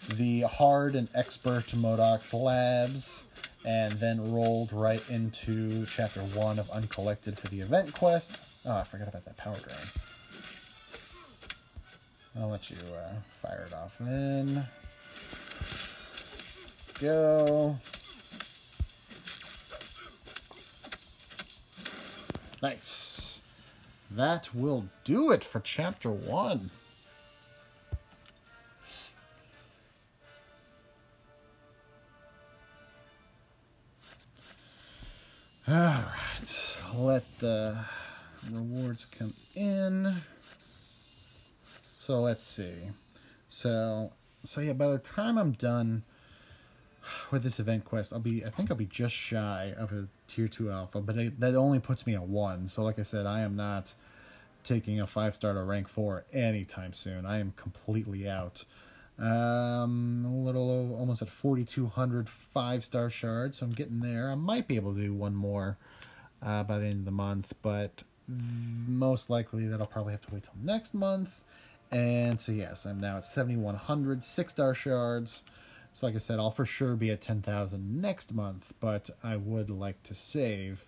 the hard and expert MODOK labs, and then rolled right into chapter 1 of Uncollected for the event quest. Oh, I forgot about that power drain. I'll let you fire it off then. Go. Nice. That will do it for chapter 1. All right, let the rewards come in. So let's see. So yeah, by the time I'm done with this event quest, I think I'll be just shy of a tier 2 alpha, but that only puts me at 1. So like I said, I am not taking a 5-star to rank 4 anytime soon. I am completely out. Almost at 4,200 5-star shards, so I'm getting there. I might be able to do one more by the end of the month, but most likely that'll probably have to wait till next month. And so yes, I'm now at 7,100 6-star shards. So like I said, I'll for sure be at 10,000 next month, but I would like to save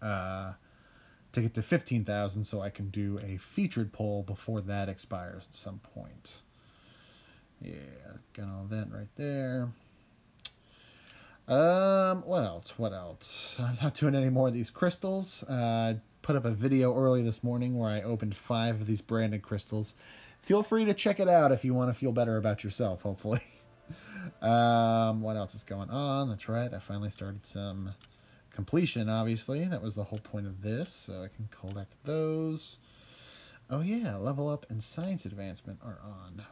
to get to 15,000 so I can do a featured poll before that expires at some point. Yeah, got all that right there. What else? I'm not doing any more of these crystals. Put up a video early this morning where I opened 5 of these branded crystals. Feel free to check it out if you want to feel better about yourself, hopefully. What else is going on? That's right, I finally started some completion, obviously. That was the whole point of this, so I can collect those. Oh yeah, level up and science advancement are on.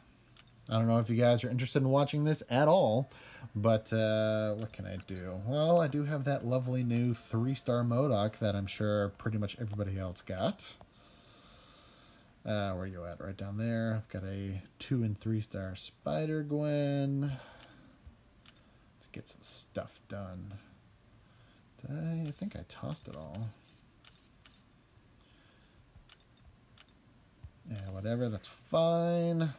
I don't know if you guys are interested in watching this at all, but what can I do? Well, I do have that lovely new 3-star MODOK that I'm sure pretty much everybody else got. Where are you at? Right down there. I've got a 2- and 3-star Spider-Gwen. Let's get some stuff done. I think I tossed it all. Yeah, whatever, that's fine.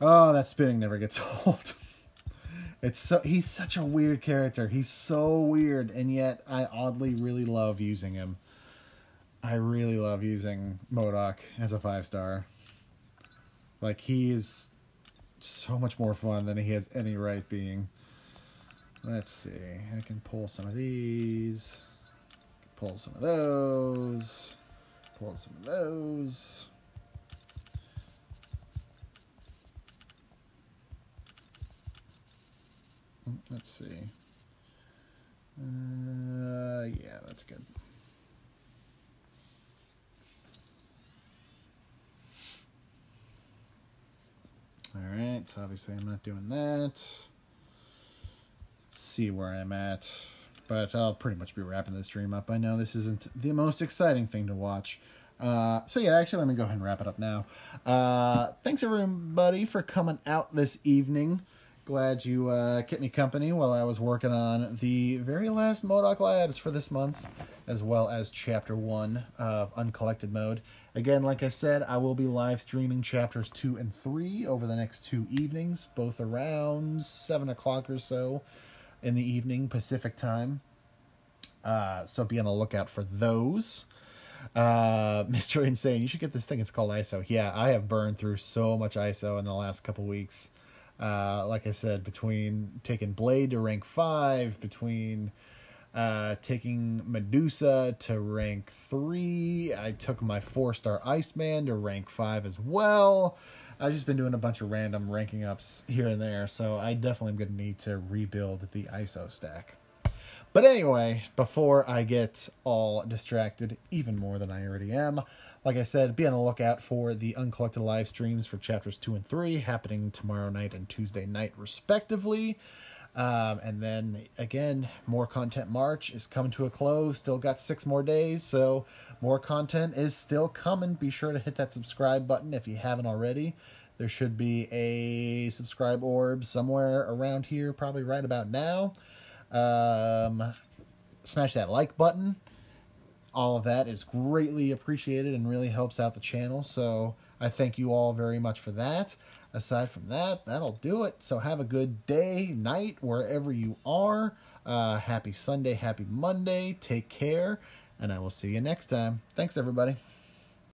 Oh, that spinning never gets old. He's such a weird character. He's so weird, and yet I oddly really love using him. I really love using MODOK as a 5-star. Like, he is so much more fun than he has any right being. Let's see. I can pull some of these. Pull some of those. Pull some of those. Let's see. Yeah, that's good. Alright, so obviously I'm not doing that. Let's see where I'm at. But I'll pretty much be wrapping this stream up. I know this isn't the most exciting thing to watch. So yeah, actually let me go ahead and wrap it up now. Thanks everybody for coming out this evening. Glad you kept me company while I was working on the very last MODOK Labs for this month, as well as Chapter 1 of Uncollected mode. Again, like I said, I will be live streaming Chapters 2 and 3 over the next 2 evenings, both around 7 o'clock or so in the evening, Pacific time. So be on the lookout for those. Mr. Insane, you should get this thing. It's called ISO. Yeah, I have burned through so much ISO in the last couple weeks. Like I said, between taking Blade to rank 5, between taking Medusa to rank 3, I took my 4-star Iceman to rank 5 as well. I've just been doing a bunch of random ranking ups here and there, so I definitely am going to need to rebuild the ISO stack. But anyway, before I get all distracted, even more than I already am, like I said, be on the lookout for the Uncollected live streams for Chapters 2 and 3, happening tomorrow night and Tuesday night, respectively. And then, again, more content March is coming to a close. Still got 6 more days, so more content is still coming. Be sure to hit that subscribe button if you haven't already. There should be a subscribe orb somewhere around here, probably right about now. Smash that like button. All of that is greatly appreciated and really helps out the channel, so I thank you all very much for that. Aside from that, that'll do it. So have a good day, night, wherever you are. Happy Sunday, happy Monday. Take care, and I will see you next time. Thanks, everybody.